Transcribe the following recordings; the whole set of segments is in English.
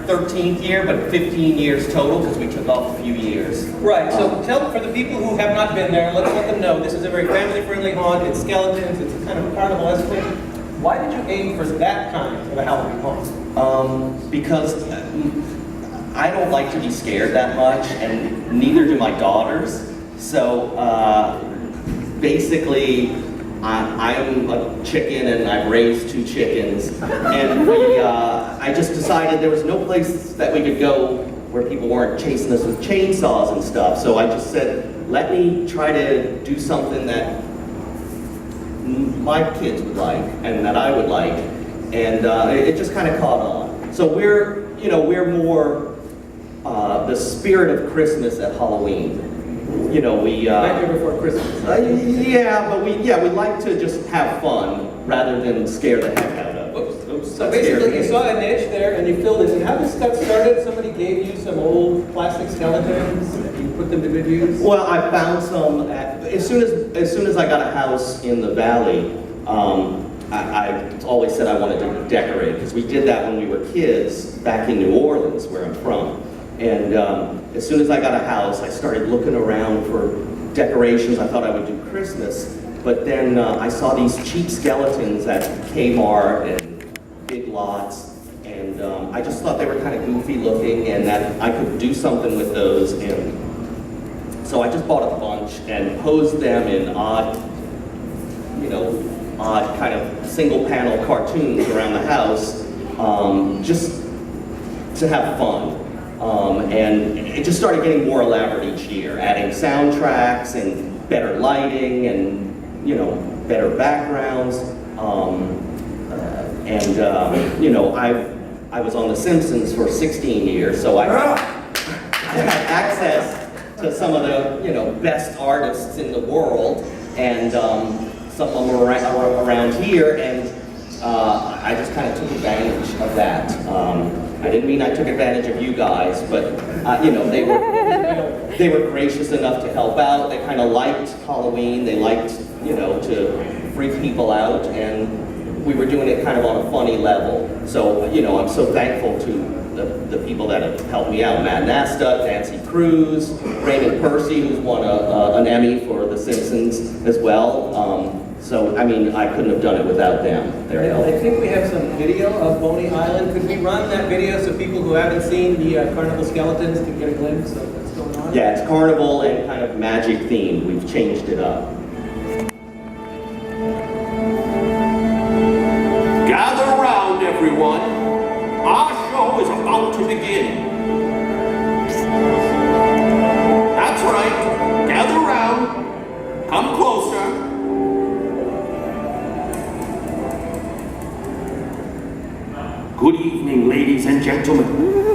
13th year, but 15 years total because we took off a few years. Right, so tell, for the people who have not been there, let's let them know, this is a very family-friendly haunt, it's skeletons, it's kind of a carnivalesque thing. Why did you aim for that kind of a Halloween haunt? Because I don't like to be scared that much, and neither do my daughters. So basically, I'm a chicken and I've raised 2 chickens, and I just decided there was no place that we could go where people weren't chasing us with chainsaws and stuff. So I just said, let me try to do something that my kids would like and that I would like, and it just kind of caught on. So we're more the spirit of Christmas at Halloween. We Nightmare Before Christmas. We like to just have fun rather than scare the heck out of it. Oops. So basically, you saw a niche there and you filled it. And how this got started? Somebody gave you some old plastic skeletons and you put them to good use? Well, I found some as soon as I got a house in the valley. I always said I wanted to decorate because we did that when we were kids back in New Orleans, where I'm from. And as soon as I got a house, I started looking around for decorations. I thought I would do Christmas, but then I saw these cheap skeletons at Kmart and Big Lots, and I just thought they were kind of goofy looking and that I could do something with those. And so I just bought a bunch and posed them in odd kind of single panel cartoons around the house, just to have fun. And it just started getting more elaborate each year, adding soundtracks and better lighting and, better backgrounds. I was on The Simpsons for 16 years, so I had access to some of the, best artists in the world, and some of them were around here, and I just kind of took advantage of that. I didn't mean I took advantage of you guys, but they were gracious enough to help out. They kind of liked Halloween. They liked to freak people out, and we were doing it kind of on a funny level. So I'm so thankful to the people that have helped me out: Matt Nasta, Nancy Cruz, Raymond Percy, who's won an Emmy for The Simpsons as well. So, I couldn't have done it without them. Their help. I think we have some video of Boney Island. Could we run that video so people who haven't seen the carnival skeletons can get a glimpse of what's going on? Yeah, it's carnival and kind of magic themed. We've changed it up. Gather around, everyone. Our show is about to begin. That's right. Gather around. Come closer. Good evening, ladies and gentlemen,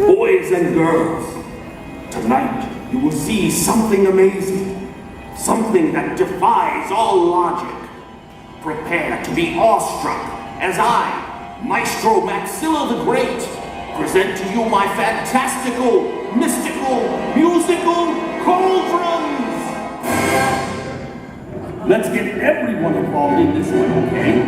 boys and girls. Tonight, you will see something amazing, something that defies all logic. Prepare to be awestruck as I, Maestro Maxilla the Great, present to you my fantastical, mystical, musical cauldrons. Let's get everyone involved in this one, okay?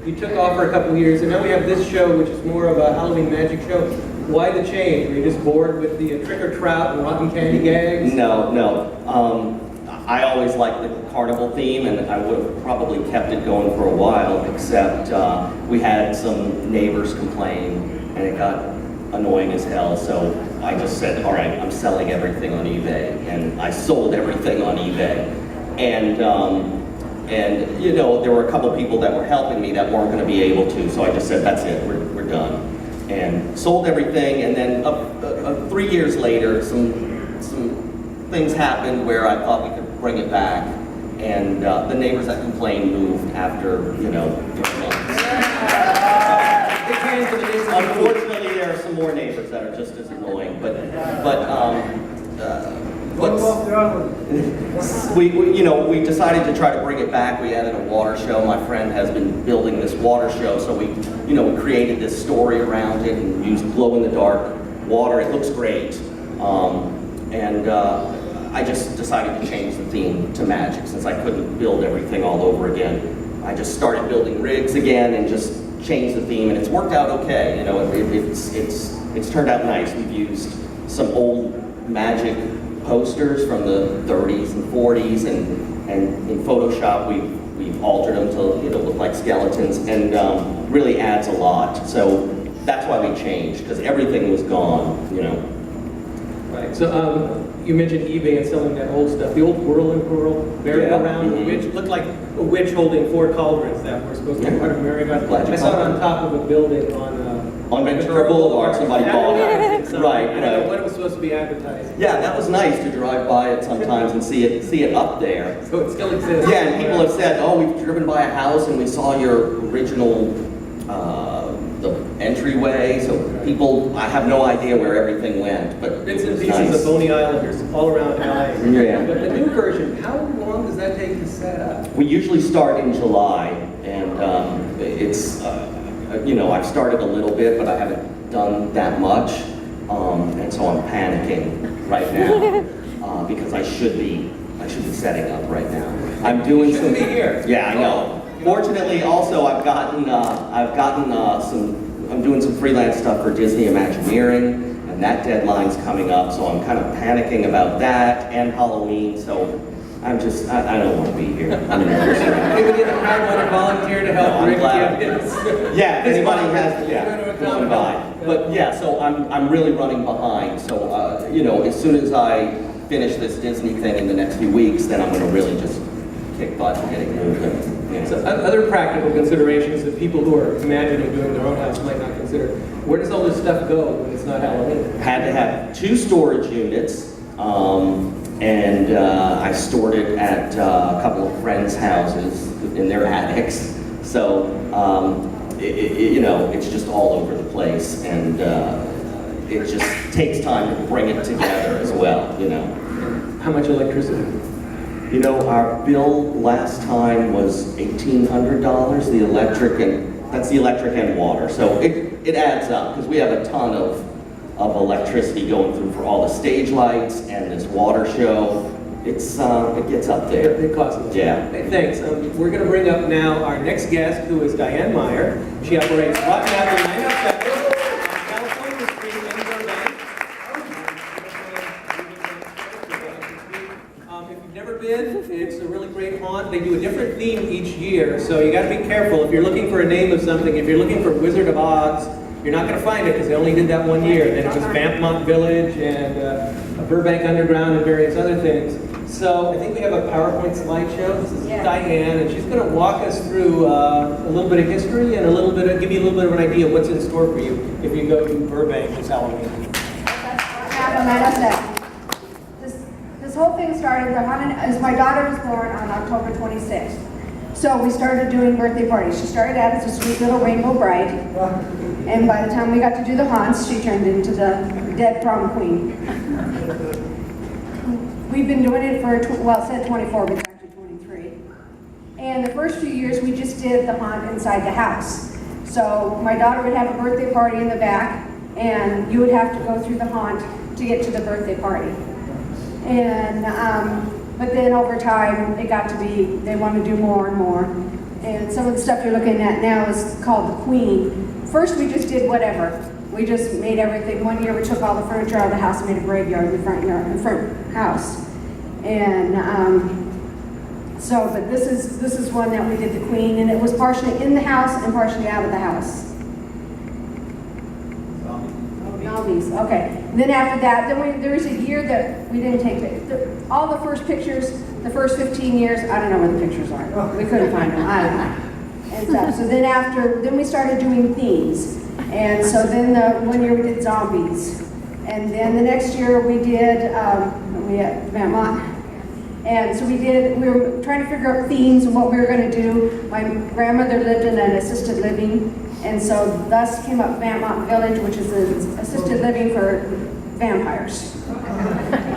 You took off for a couple of years, and now we have this show, which is more of a Halloween magic show. Why the change? Were you just bored with the trick or trout and rotten candy gags? No. I always liked the carnival theme, and I would have probably kept it going for a while, except we had some neighbors complain, and it got annoying as hell, so I just said, all right, I'm selling everything on eBay, and I sold everything on eBay. And you know, there were a couple people that were helping me that weren't going to be able to, so I just said, that's it, we're done. And sold everything, and then 3 years later, some things happened where I thought we could bring it back, and the neighbors that complained moved after, you know, months. Unfortunately, there are some more neighbors that are just as annoying, but we decided to try to bring it back. We added a water show. My friend has been building this water show, so we created this story around it and used glow-in-the-dark water. It looks great, and I just decided to change the theme to magic since I couldn't build everything all over again. I just started building rigs again and just changed the theme, and it's worked out okay. You know, it's turned out nice. We've used some old magic posters from the 30s and 40s, and in Photoshop we've altered them to look like skeletons, and really adds a lot. So that's why we changed, because everything was gone. You know. Right. So you mentioned eBay and selling that old stuff. The old whirl and pearl merry-go-round, which looked like a witch holding 4 cauldrons that were supposed to be part of a merry-go-round. I saw it on top of a building on Ventura Boulevard. Somebody bought it. Right. I don't know what it was supposed to be advertised. Yeah, that was nice to drive by it sometimes and see it up there. So it still exists. Yeah, and people have said, oh, we've driven by a house and we saw your original the entryway. So people, I have no idea where everything went, but bits and it's pieces nice. of Boney Islanders all around LA. Yeah. But the new version, how long does that take to set up? We usually start in July, and it's I've started a little bit, but I haven't done that much, and so I'm panicking right now because I should be setting up right now. I'm doing You shouldn't be here. Yeah, I know. Fortunately, also I'm doing some freelance stuff for Disney Imagineering, and that deadline's coming up, so I'm kind of panicking about that and Halloween. So I don't want to be here. I'm nervous. Maybe get a crowd want to volunteer to help I'm Rick glad. get Yeah, if anybody has, Yeah. come on by. But yeah, so I'm really running behind. So as soon as I finish this Disney thing in the next few weeks, then I'm going to really just kick butt and getting moving. Yeah. So other practical considerations that people who are imagining doing their own house might not consider. Where does all this stuff go when it's not Halloween? Had to have 2 storage units, and I stored it at a couple of friends' houses in their attics. So it's just all over the place, and it just takes time to bring it together as well. How much electricity? Our bill last time was $1,800, the electric, and that's the electric and water. So it adds up, because we have a ton of electricity going through for all the stage lights and this water show. It gets up there. It costs a lot. Yeah. Hey, thanks. We're going to bring up now our next guest, who is Diane Meyer. She operates Rotten Apple 907 on California Street in Burbank. If you've never been, it's a really great haunt. They do a different theme each year, so you got to be careful. If you're looking for a name of something, if you're looking for Wizard of Oz, you're not going to find it because they only did that one year. Then it was Vampmont Village and Burbank Underground and various other things. So I think we have a PowerPoint slideshow. This is Diane, and she's going to walk us through a little bit of history and give you a little bit of an idea of what's in store for you if you go to Burbank this Halloween. This whole thing started as my daughter was born on October 26th. So we started doing birthday parties. She started out as a sweet little rainbow bride, and by the time we got to do the haunts, she turned into the dead prom queen. We've been doing it for, it said 24, but it's actually 23. And the first few years, we just did the haunt inside the house. So my daughter would have a birthday party in the back, and you would have to go through the haunt to get to the birthday party. And but then over time, it got to be, they want to do more and more. And some of the stuff you're looking at now is called the Queen. First, we just did whatever. We just made everything. One year, we took all the furniture out of the house and made a graveyard in the front house. And so, but this is one that we did the Queen, and it was partially in the house and partially out of the house. Zombies, okay. And then after that, there was a year that we didn't take all the first pictures, the first 15 years, I don't know where the pictures are. We couldn't find them, I don't know. And stuff. So then we started doing themes. And so then one year we did zombies. And then the next year we did, we had Vermont. And so we were trying to figure out themes and what we were going to do. My grandmother lived in an assisted living. And so thus came up Vermont Village, which is an assisted living for vampires.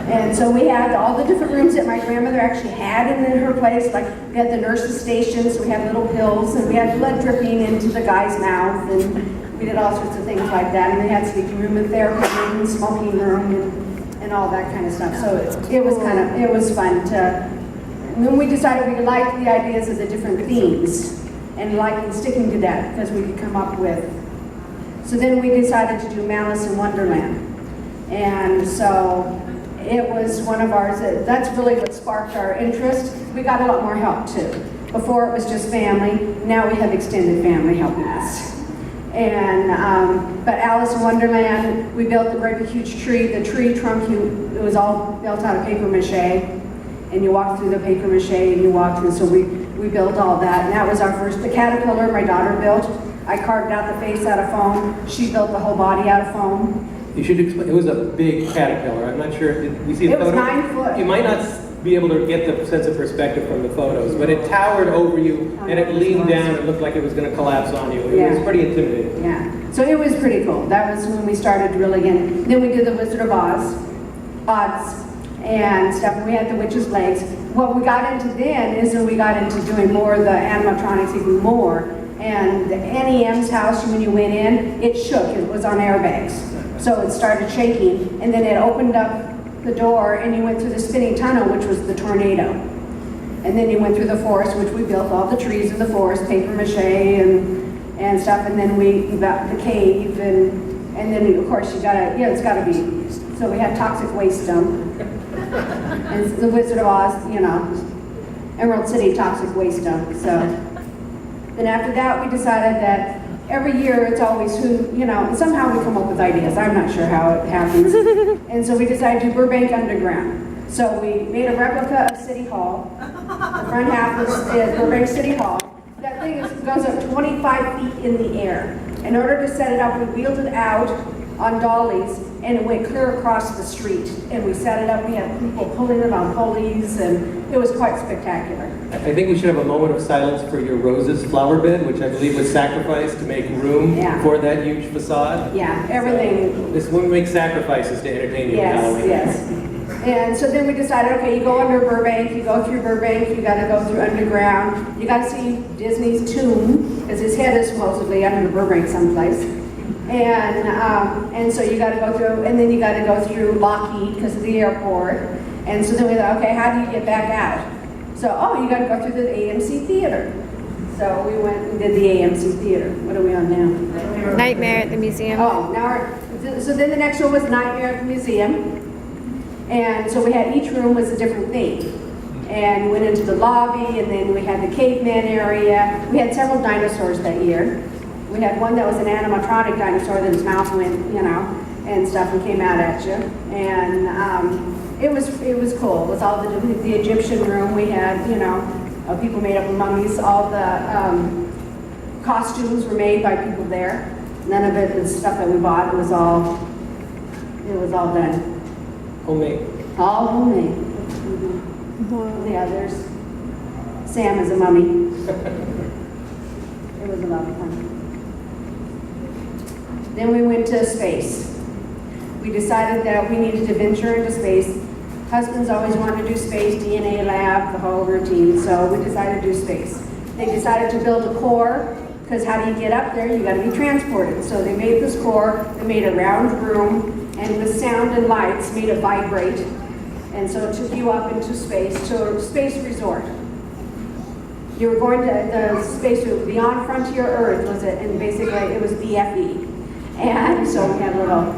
And so we had all the different rooms that my grandmother actually had in her place. Like we had the nurse's stations, we had little pills, and we had blood dripping into the guy's mouth, and we did all sorts of things like that. And they had sleeping room and therapy room, and smoking room, and all that kind of stuff. So it was fun to. And then we decided we liked the ideas of the different themes, and liked sticking to that because we could come up with. So then we decided to do Malice in Wonderland. And so it was one of ours, that's really what sparked our interest. We got a lot more help too. Before it was just family, now we have extended family helping us. And, but Alice in Wonderland, we built the great huge tree. The tree trunk, it was all built out of paper mache. And you walked through the paper mache and you walked through, so we built all that. And that was our first, the caterpillar my daughter built. I carved out the face out of foam. She built the whole body out of foam. You should explain, it was a big caterpillar. I'm not sure, did we see the photo? It was 9 foot. You might not be able to get the sense of perspective from the photos, but it towered over you and it leaned down and looked like it was going to collapse on you. It was pretty intimidating. Yeah, so it was pretty cool. That was when we started really getting, then we did the Wizard of Oz, and stuff, and we had the witch's legs. What we got into then is when we got into doing more of the animatronics even more. And the NEM's house, when you went in, it shook. It was on airbags. So it started shaking, and then it opened up the door, and you went through the spinning tunnel, which was the tornado. And then you went through the forest, which we built all the trees in the forest, paper mache and stuff, and then we got the cave, and then of course you gotta, it's gotta be, so we had toxic waste dump. And the Wizard of Oz, Emerald City toxic waste dump, so. Then after that, we decided that every year it's always somehow we come up with ideas. I'm not sure how it happens. And so we decided to do Burbank Underground. So we made a replica of City Hall. The front half is Burbank City Hall. That thing goes up 25 feet in the air. In order to set it up, we wheeled it out on dollies, and it went clear across the street. And we set it up, we had people pulling it on pulleys, and it was quite spectacular. I think we should have a moment of silence for your roses flower bed, which I believe was sacrificed to make room for that huge facade. Yeah, everything. So this woman makes sacrifices to entertain you on Halloween. Yes. And so then we decided, okay, you go under Burbank, you go through Burbank, you gotta go through underground, you gotta see Disney's tomb, because his head is supposedly under Burbank someplace. And so you got to go through, and then you got to go through Lockheed because of the airport. And so then we thought, okay, how do you get back out? So, you got to go through the AMC Theater. So we went and did the AMC Theater. What are we on now? Nightmare at the Museum. So then the next one was Nightmare at the Museum. And so we had, each room was a different theme. And we went into the lobby, and then we had the caveman area. We had several dinosaurs that year. We had one that was an animatronic dinosaur that his mouth went, and stuff, and came out at you. And it was cool. It was all the Egyptian room. We had, people made up of mummies. All the costumes were made by people there. None of it was stuff that we bought. It was all done. Homemade. All homemade. Yeah, there's Sam as a mummy. It was a lot of fun. Then we went to space. We decided that we needed to venture into space. Husbands always wanted to do space, DNA lab, the whole routine, so we decided to do space. They decided to build a core, because how do you get up there? You got to be transported. So they made this core, they made a round room, and with sound and lights made it vibrate. And so it took you up into space, to a space resort. You were going to the space beyond Frontier Earth, was it? And basically it was BFE. And so we had a little,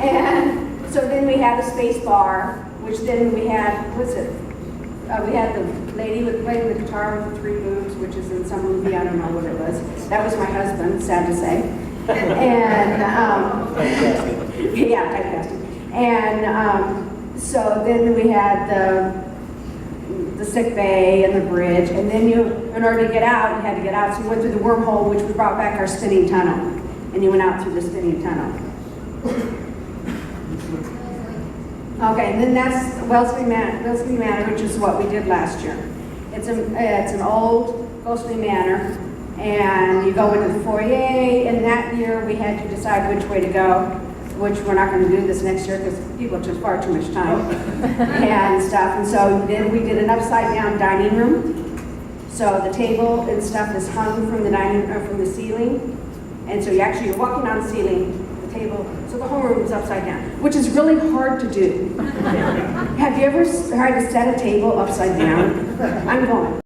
and so then we had a space bar which then we had, we had the lady with playing the guitar with the three boobs, which is in some movie, I don't know what it was. That was my husband, sad to say. And, yeah, typecasting. And so then we had the sick bay and the bridge, and then in order to get out, you had to get out, so you went through the wormhole, which we brought back our spinning tunnel, and you went out through the spinning tunnel. Okay, and then that's Wellesley Manor, which is what we did last year. It's an old ghostly manor, and you go into the foyer, and that year we had to decide which way to go, which we're not going to do this next year because people took far too much time and stuff. And so then we did an upside down dining room. So the table and stuff is hung from the from the ceiling, and so you're walking on the ceiling. Table, so the whole room is upside down, which is really hard to do. Have you ever tried to set a table upside down? I'm going.